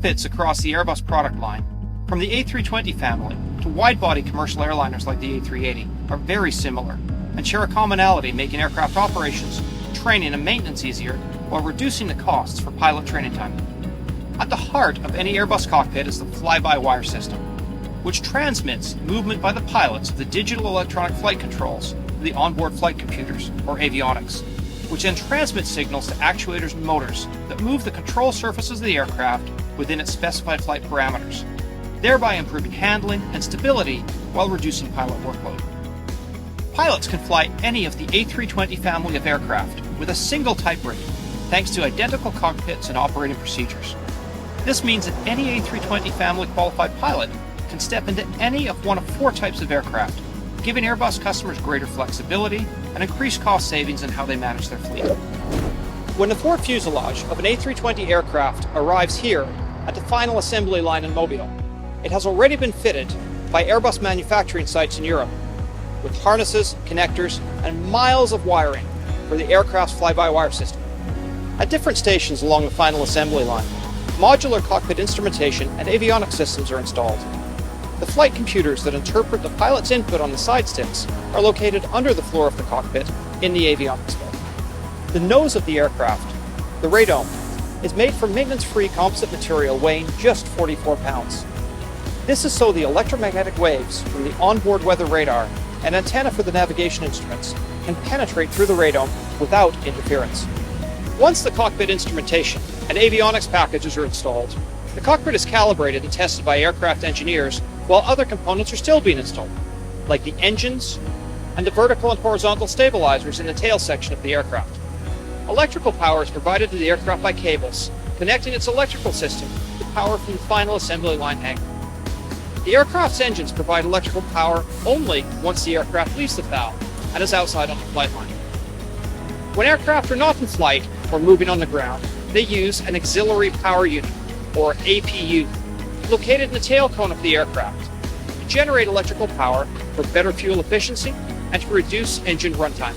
Cockpits across the Airbus product line, from the A320 family to wide-body commercial airliners like the A380, are very similar and share a commonality, making aircraft operations, training and maintenance easier while reducing the costs for pilot training time. At the heart of any Airbus cockpit is the fly-by-wire system, which transmits movement by the pilots of the digital electronic flight controls to the onboard flight computers, or avionics, which then transmit signals to actuators and motors that move the control surfaces of the aircraft within its specified flight parameters, thereby improving handling and stability while reducing pilot workload. Pilots can fly any of the A320 family of aircraft with a single type rating, thanks to identical cockpits and operating procedures. This means that any A320 family qualified pilot can step into any of one of 4 types of aircraft, giving Airbus customers greater flexibility and increased cost savings in how they manage their fleet. When the forward fuselage of an A320 aircraft arrives here at the final assembly line in Mobile, it has already been fitted by Airbus manufacturing sites in Europe, with harnesses, connectors, and miles of wiring for the aircraft's fly-by-wire system. At different stations along the final assembly line, modular cockpit instrumentation and avionics systems are installed. The flight computers that interpret the pilot's input on the side sticks are located under the floor of the cockpit in the avionics bay. The nose of the aircraft, the radome, is made from maintenance-free composite material weighing just 44 pounds. This is so the electromagnetic waves from the onboard weather radar and antenna for the navigation instruments can penetrate through the radome without interference. Once the cockpit instrumentation and avionics packages are installed, the cockpit is calibrated and tested by aircraft engineers while other components are still being installed, like the engines and the vertical and horizontal stabilizers in the tail section of the aircraft. Electrical power is provided to the aircraft by cables, connecting its electrical system to power from the final assembly line hangar. The aircraft's engines provide electrical power only once the aircraft leaves the FAL and is outside on the flight line. When aircraft are not in flight or moving on the ground, they use an auxiliary power unit, or APU, located in the tail cone of the aircraft to generate electrical power for better fuel efficiency and to reduce engine runtime.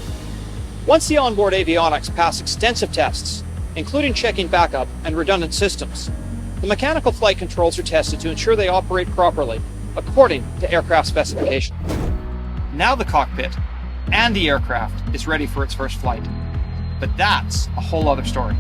Once the onboard avionics pass extensive tests, including checking backup and redundant systems, the mechanical flight controls are tested to ensure they operate properly according to aircraft specification. Now the cockpit and the aircraft is ready for its first flight. But that's a whole other story.